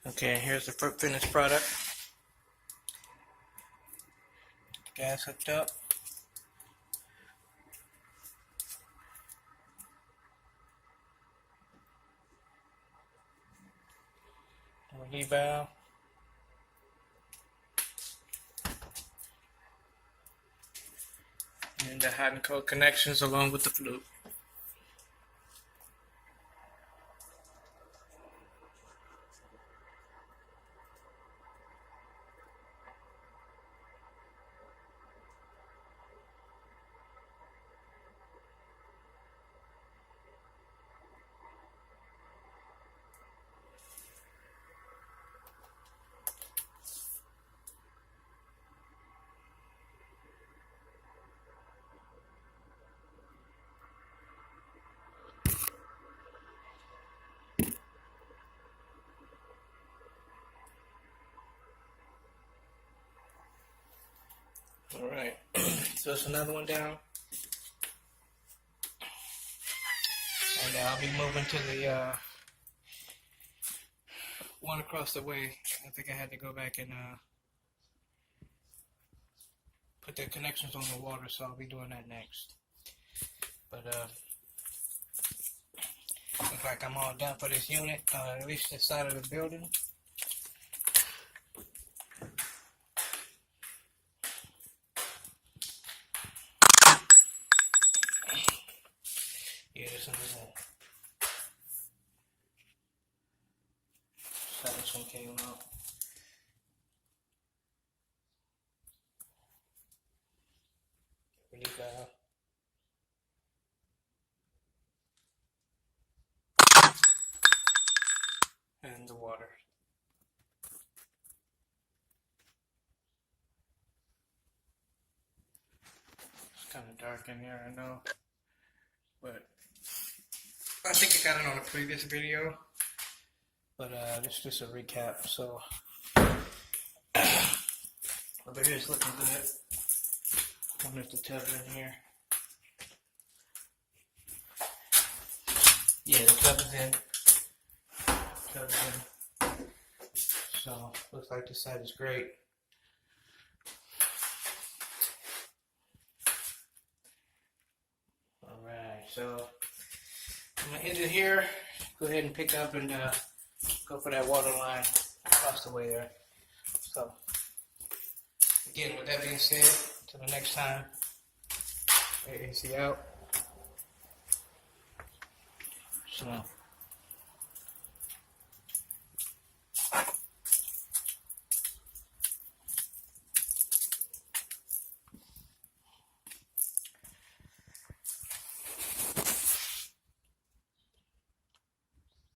Okay, here's the finished product. Gas hooked up. Relief valve. And the hot and cold connections along with the flute. Alright, so it's another one down. And I'll be moving to the one across the way. I think I had to go back and put the connections on the water, so I'll be doing that next. But looks like I'm all done for this unit, at least this side of the building. Yeah, this one is it. So this one came out. Relief valve. And the water. It's kind of dark in here, I know. But I think I got it on a previous video. But this is just a recap. So over here is looking good. I wonder if the tub's in here. Yeah, the tub is in. Tub's in. So looks like this side is great. Alright, so I'm gonna end it here. Go ahead and pick up and go for that water line across the way there. So again, with that being said, until the next time, AC out. So